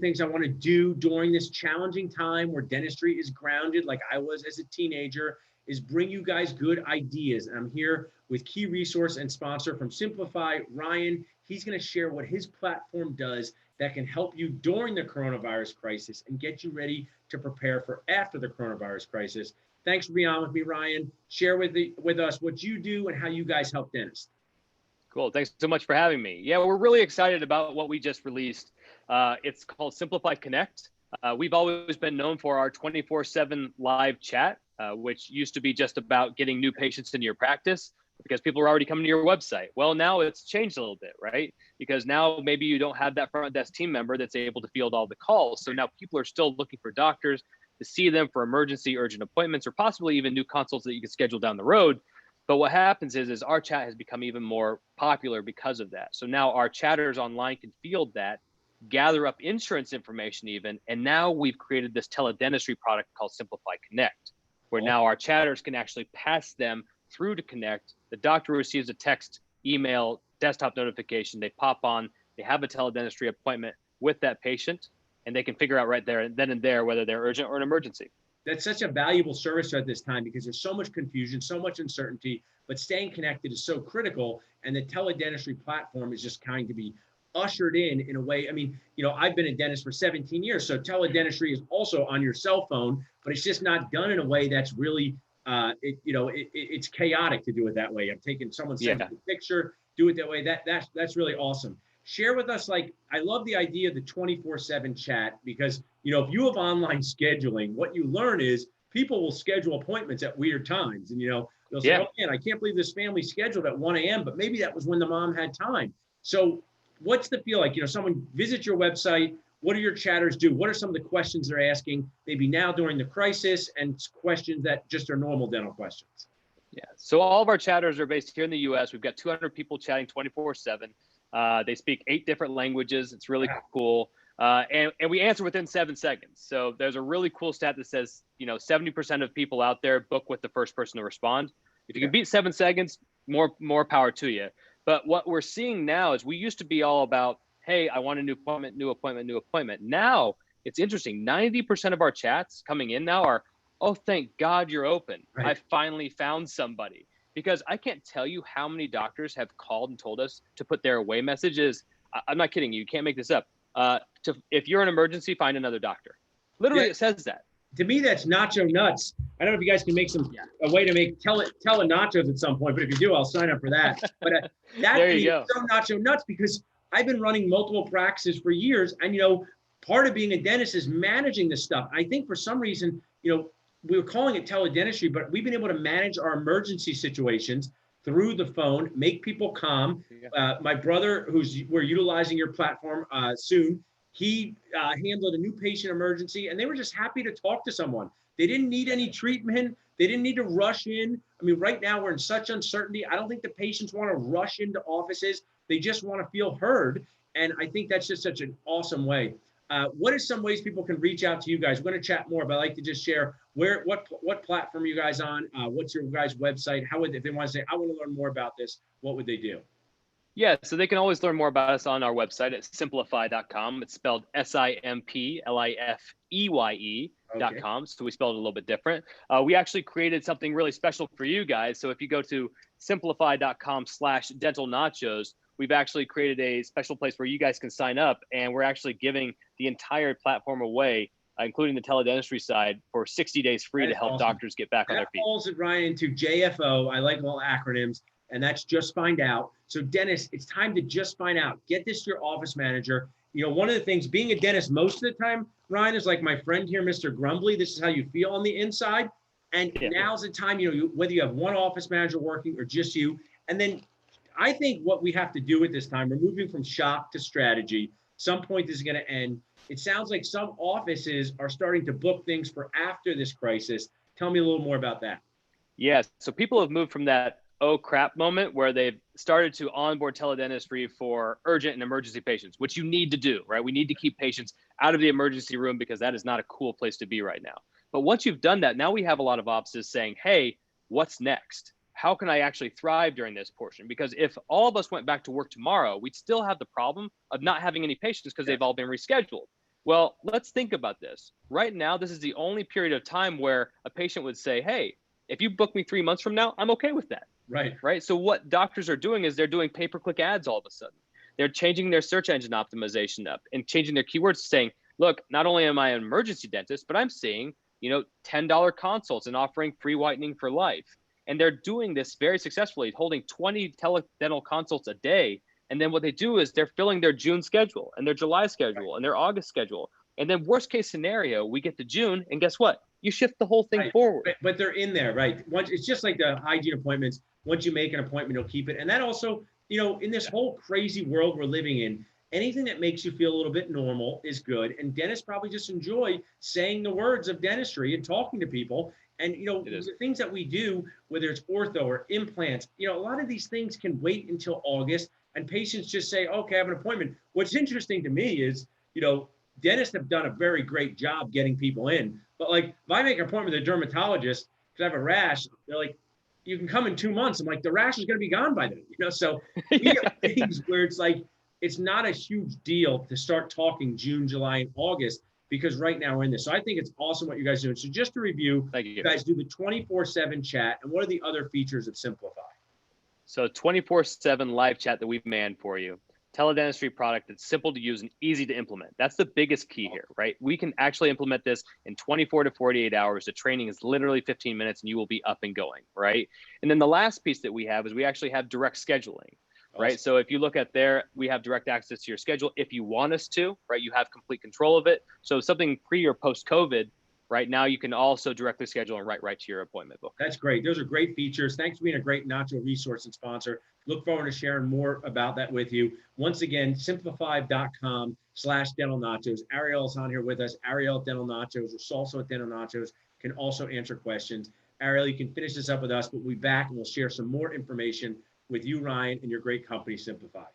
things I want to do during this challenging time where dentistry is grounded, like I was as a teenager, is bring you guys good ideas. And I'm here with key resource and sponsor from Simplifeye, Ryan. He's going to share what his platform does that can help you during the coronavirus crisis and get you ready to prepare for after the coronavirus crisis. Thanks for being on with me, Ryan. Share with us what you do and how you guys help dentists. Cool. Thanks so much for having me. Yeah, we're really excited about what we just released. It's called Simplifeye Connect. We've always been known for our 24/7 live chat, which used to be just about getting new patients into your practice because people are already coming to your website. Well, now it's changed a little bit, right? Because now maybe you don't have that front desk team member that's able to field all the calls. So now people are still looking for doctors to see them for emergency urgent appointments or possibly even new consults that you can schedule down the road. But what happens is our chat has become even more popular because of that. So now our chatters online can field that, gather up insurance information even, and now we've created this teledentistry product called Simplifeye Connect, where now our chatters can actually pass them through to Connect. The doctor receives a text, email, desktop notification. They pop on, they have a teledentistry appointment with that patient, and they can figure out right there, then and there, whether they're urgent or an emergency. That's such a valuable service at this time because there's so much confusion, so much uncertainty, but staying connected is so critical. And the teledentistry platform is just kind to be ushered in a way. I mean, I've been a dentist for 17 years, so teledentistry is also on your cell phone, but it's just not done in a way that's really, it's chaotic to do it that way. I'm taking someone's a picture, do it that way. That's really awesome. Share with us, I love the idea of the 24/7 chat because, if you have online scheduling, what you learn is people will schedule appointments at weird times. And, they'll say, oh man, I can't believe this family scheduled at 1 a.m., but maybe that was when the mom had time. So what's the feel like? Someone visits your website. What do your chatters do? What are some of the questions they're asking maybe now during the crisis and questions that just are normal dental questions? Yeah. So all of our chatters are based here in the US. We've got 200 people chatting 24/7. They speak 8 different languages. It's really cool. And we answer within 7 seconds. So there's a really cool stat that says, 70% of people out there book with the first person to respond. If you can beat 7 seconds, more power to you. But what we're seeing now is we used to be all about, hey, I want a new appointment, new appointment, new appointment. Now it's interesting. 90% of our chats coming in now are, oh, thank God you're open. Right. I finally found somebody. Because I can't tell you how many doctors have called and told us to put their away messages. I'm not kidding you. You can't make this up. If you're an emergency, find another doctor. Literally, it says that. To me, that's nacho nuts. I don't know if you guys can make a way to make tele-nachos at some point, but if you do, I'll sign up for that. But that is so nacho nuts because I've been running multiple practices for years. And, part of being a dentist is managing this stuff. I think for some reason, we were calling it teledentistry, but we've been able to manage our emergency situations through the phone, make people calm. My brother, we're utilizing your platform soon, he handled a new patient emergency and they were just happy to talk to someone. They didn't need any treatment. They didn't need to rush in. I mean, right now we're in such uncertainty. I don't think the patients want to rush into offices. They just want to feel heard. And I think that's just such an awesome way. What are some ways people can reach out to you guys? We're going to chat more, but I'd like to just share what platform are you guys on? What's your guys' website? If they want to say, I want to learn more about this, what would they do? Yeah, so they can always learn more about us on our website at simplifeye.com. It's spelled SIMPLIFEYE.com. So we spelled it a little bit different. We actually created something really special for you guys. So if you go to simplifeye.com/dental nachos, we've actually created a special place where you guys can sign up, and we're actually giving the entire platform away, including the teledentistry side, for 60 days free to help doctors get back on their feet. That falls, Ryan, into JFO. I like all acronyms, and that's just find out. So dentists, it's time to just find out. Get this to your office manager. One of the things, being a dentist most of the time, Ryan, is like my friend here, Mr. Grumbly. This is how you feel on the inside. And now's the time, whether you have one office manager working or just you. And then I think what we have to do at this time, we're moving from shock to strategy. Some point this is going to end. It sounds like some offices are starting to book things for after this crisis. Tell me a little more about that. Yes. So people have moved from that oh crap moment where they've started to onboard teledentistry for urgent and emergency patients, which you need to do, right? We need to keep patients out of the emergency room because that is not a cool place to be right now. But once you've done that, now we have a lot of offices saying, hey, what's next? How can I actually thrive during this portion? Because if all of us went back to work tomorrow, we'd still have the problem of not having any patients because they've all been rescheduled. Well, let's think about this. Right now, this is the only period of time where a patient would say, hey, if you book me 3 months from now, I'm okay with that. Right. Right. So what doctors are doing is they're doing pay-per-click ads all of a sudden. They're changing their search engine optimization up and changing their keywords, saying, look, not only am I an emergency dentist, but I'm seeing, $10 consults and offering free whitening for life. And they're doing this very successfully, holding 20 teledental consults a day. And then what they do is they're filling their June schedule and their July schedule and their August schedule. And then worst case scenario, we get to June, and guess what? You shift the whole thing Right. forward. But they're in there, right? It's just like the hygiene appointments. Once you make an appointment, you'll keep it. And that also, in this whole crazy world we're living in, anything that makes you feel a little bit normal is good. And dentists probably just enjoy saying the words of dentistry and talking to people. And, the things that we do, whether it's ortho or implants, a lot of these things can wait until August, and patients just say, okay, I have an appointment. What's interesting to me is, dentists have done a very great job getting people in. But like, if I make an appointment with a dermatologist because I have a rash, they're like, you can come in 2 months. I'm like, the rash is going to be gone by then, So we have things where it's like, it's not a huge deal to start talking June, July, and August, because right now we're in this. So I think it's awesome what you guys are doing. So just to review, you guys do the 24/7 chat. And what are the other features of Simplifeye? So 24/7 live chat that we've manned for you. Teledentistry product that's simple to use and easy to implement. That's the biggest key here, right? We can actually implement this in 24 to 48 hours. The training is literally 15 minutes and you will be up and going, right? And then the last piece that we have is we actually have direct scheduling, right? So if you look at there, we have direct access to your schedule. If you want us to, right, you have complete control of it. So something pre or post COVID, right now you can also directly schedule and write right to your appointment book. That's great. Those are great features. Thanks for being a great Nacho resource and sponsor. Look forward to sharing more about that with you. Once again, simplify.com/dental nachos. Ariel's on here with us. Ariel at Dental Nachos or Salsa at Dental Nachos can also answer questions. Ariel, you can finish this up with us, but we'll be back and we'll share some more information with you, Ryan, and your great company, Simplifeye.